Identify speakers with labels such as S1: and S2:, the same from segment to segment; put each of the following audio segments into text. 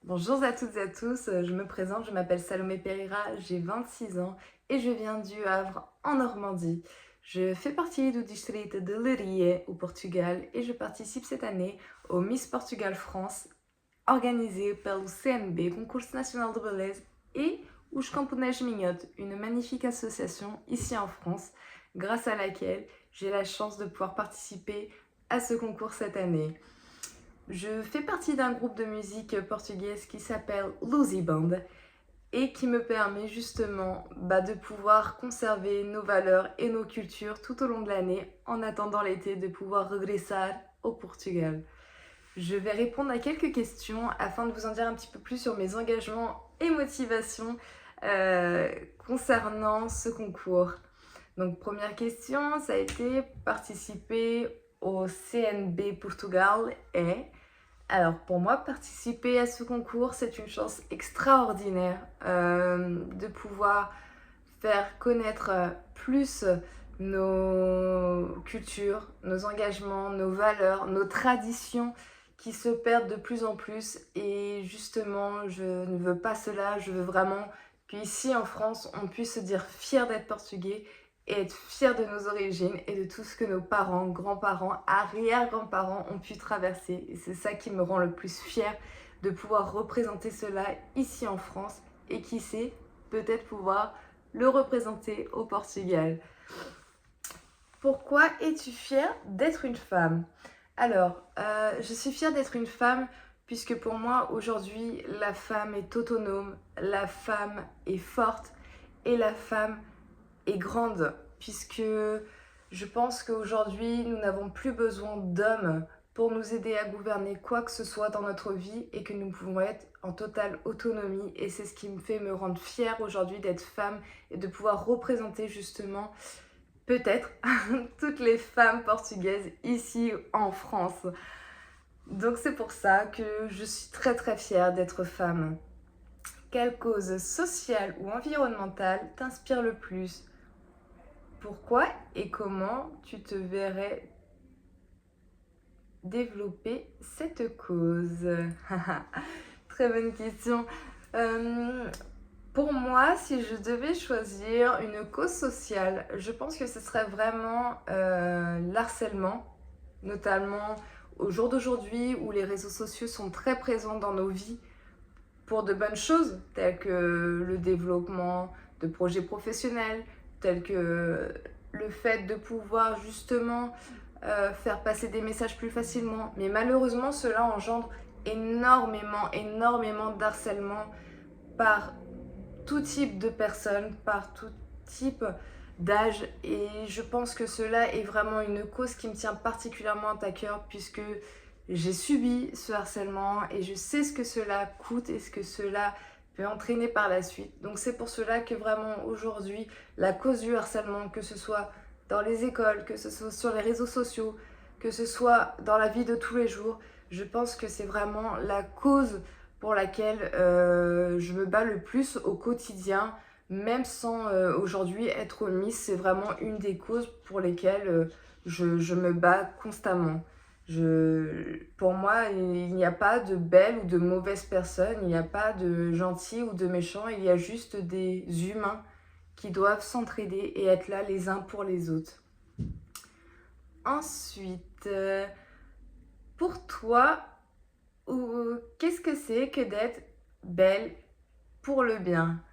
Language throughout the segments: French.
S1: Bonjour à toutes et à tous, je me présente, je m'appelle Salomé Pereira, j'ai 26 ans et je viens du Havre en Normandie. Je fais partie du district de Leiria au Portugal et je participe cette année au Miss Portugal France organisé pelo CNB, Concurso Nacional de Beleza, et os Camponês Minhotes, une magnifique association ici en France, grâce à laquelle j'ai la chance de pouvoir participer à ce concours cette année. Je fais partie d'un groupe de musique portugaise qui s'appelle Luzi Band et qui me permet justement de pouvoir conserver nos valeurs et nos cultures tout au long de l'année en attendant l'été de pouvoir regresser au Portugal. Je vais répondre à quelques questions afin de vous en dire un petit peu plus sur mes engagements et motivations concernant ce concours. Donc première question, ça a été participer au CNB Portugal et alors pour moi, participer à ce concours, c'est une chance extraordinaire de pouvoir faire connaître plus nos cultures, nos engagements, nos valeurs, nos traditions qui se perdent de plus en plus. Et justement, je ne veux pas cela, je veux vraiment qu'ici en France, on puisse se dire fier d'être portugais et être fier de nos origines et de tout ce que nos parents, grands-parents, arrière-grands-parents ont pu traverser. Et c'est ça qui me rend le plus fier de pouvoir représenter cela ici en France et qui sait, peut-être pouvoir le représenter au Portugal. Pourquoi es-tu fière d'être une femme? Alors, je suis fière d'être une femme puisque pour moi, aujourd'hui, la femme est autonome, la femme est forte et la femme est grande puisque je pense qu'aujourd'hui, nous n'avons plus besoin d'hommes pour nous aider à gouverner quoi que ce soit dans notre vie et que nous pouvons être en totale autonomie. Et c'est ce qui me fait me rendre fière aujourd'hui d'être femme et de pouvoir représenter justement peut-être toutes les femmes portugaises ici en France. Donc c'est pour ça que je suis très très fière d'être femme. Quelle cause sociale ou environnementale t'inspire le plus? Pourquoi et comment tu te verrais développer cette cause? Très bonne question. Pour moi, si je devais choisir une cause sociale, je pense que ce serait vraiment l'harcèlement, notamment au jour d'aujourd'hui où les réseaux sociaux sont très présents dans nos vies pour de bonnes choses, telles que le développement de projets professionnels, tels que le fait de pouvoir justement faire passer des messages plus facilement. Mais malheureusement, cela engendre énormément d'harcèlement par tout type de personnes, par tout type d'âge. Et je pense que cela est vraiment une cause qui me tient particulièrement à cœur puisque j'ai subi ce harcèlement et je sais ce que cela coûte et ce que cela peut entraîner par la suite. Donc c'est pour cela que vraiment aujourd'hui, la cause du harcèlement, que ce soit dans les écoles, que ce soit sur les réseaux sociaux, que ce soit dans la vie de tous les jours, je pense que c'est vraiment la cause pour laquelle je me bats le plus au quotidien, même sans aujourd'hui être Miss. C'est vraiment une des causes pour lesquelles je me bats constamment. Pour moi, il n'y a pas de belle ou de mauvaise personne, il n'y a pas de gentil ou de méchant, il y a juste des humains qui doivent s'entraider et être là les uns pour les autres. Ensuite, pour toi, qu'est-ce que c'est que d'être belle pour le bien?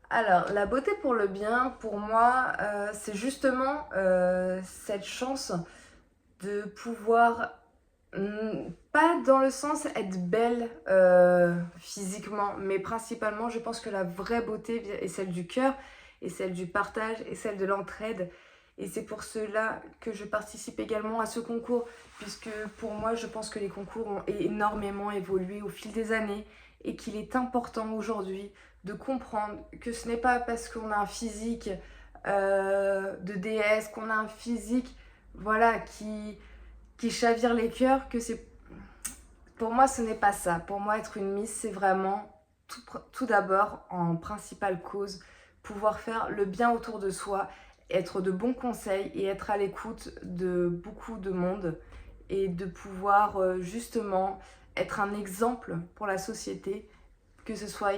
S1: Alors, la beauté pour le bien, pour moi, c'est justement cette chance de pouvoir, pas dans le sens être belle physiquement, mais principalement, je pense que la vraie beauté est celle du cœur, et celle du partage, et celle de l'entraide. Et c'est pour cela que je participe également à ce concours, puisque pour moi, je pense que les concours ont énormément évolué au fil des années et qu'il est important aujourd'hui de comprendre que ce n'est pas parce qu'on a un physique de déesse, qu'on a un physique voilà, qui chavire les cœurs, que c'est... Pour moi, ce n'est pas ça. Pour moi, être une Miss, c'est vraiment tout d'abord, en principale cause, pouvoir faire le bien autour de soi, être de bons conseils et être à l'écoute de beaucoup de monde et de pouvoir justement être un exemple pour la société que ce soit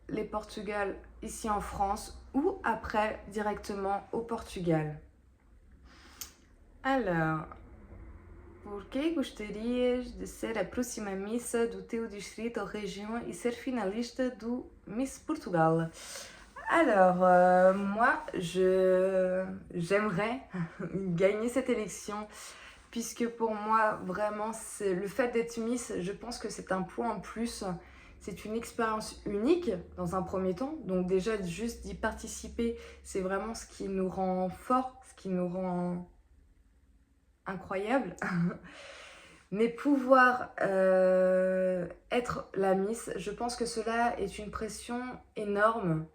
S1: les Portugal ici en France ou après directement au Portugal. Alors, por que gostarias de ser a próxima Miss do teu distrito ou région e ser finaliste do Miss Portugal? Alors, moi, j'aimerais gagner cette élection, puisque pour moi, vraiment, le fait d'être Miss, je pense que c'est un point en plus. C'est une expérience unique dans un premier temps. Donc déjà, juste d'y participer, c'est vraiment ce qui nous rend fort, ce qui nous rend incroyable. Mais pouvoir être la Miss, je pense que cela est une pression énorme.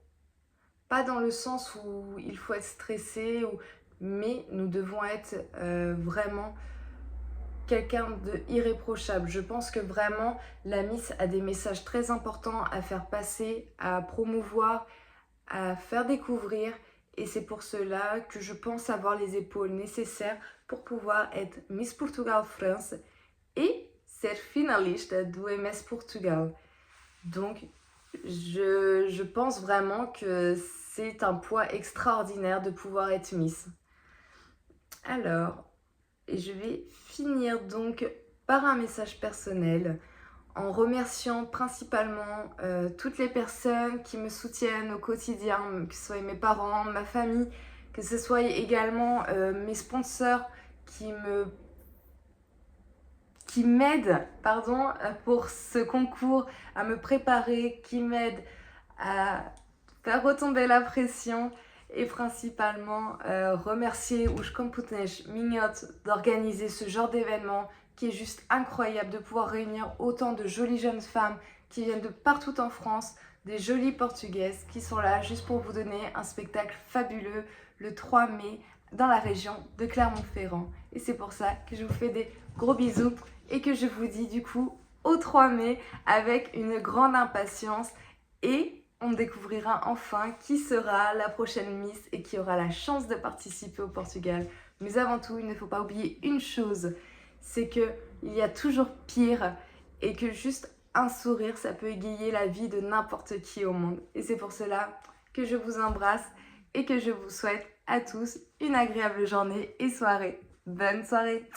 S1: Pas dans le sens où il faut être stressé, mais nous devons être vraiment quelqu'un de irréprochable. Je pense que vraiment la Miss a des messages très importants à faire passer, à promouvoir, à faire découvrir. Et c'est pour cela que je pense avoir les épaules nécessaires pour pouvoir être Miss Portugal France et ser finaliste do MS Portugal. Donc, je pense vraiment que c'est un poids extraordinaire de pouvoir être Miss. Alors, je vais finir donc par un message personnel en remerciant principalement toutes les personnes qui me soutiennent au quotidien, que ce soit mes parents, ma famille, que ce soit également mes sponsors qui m'aident pour ce concours, à me préparer, qui m'aident à faire retomber la pression et principalement remercier Os Computenches Mignotte d'organiser ce genre d'événement qui est juste incroyable, de pouvoir réunir autant de jolies jeunes femmes qui viennent de partout en France, des jolies portugaises qui sont là juste pour vous donner un spectacle fabuleux le 3 mai dans la région de Clermont-Ferrand. Et c'est pour ça que je vous fais des gros bisous et que je vous dis du coup au 3 mai avec une grande impatience et on découvrira enfin qui sera la prochaine Miss et qui aura la chance de participer au Portugal. Mais avant tout, il ne faut pas oublier une chose, c'est qu'il y a toujours pire et que juste un sourire, ça peut égayer la vie de n'importe qui au monde. Et c'est pour cela que je vous embrasse et que je vous souhaite à tous une agréable journée et soirée. Bonne soirée!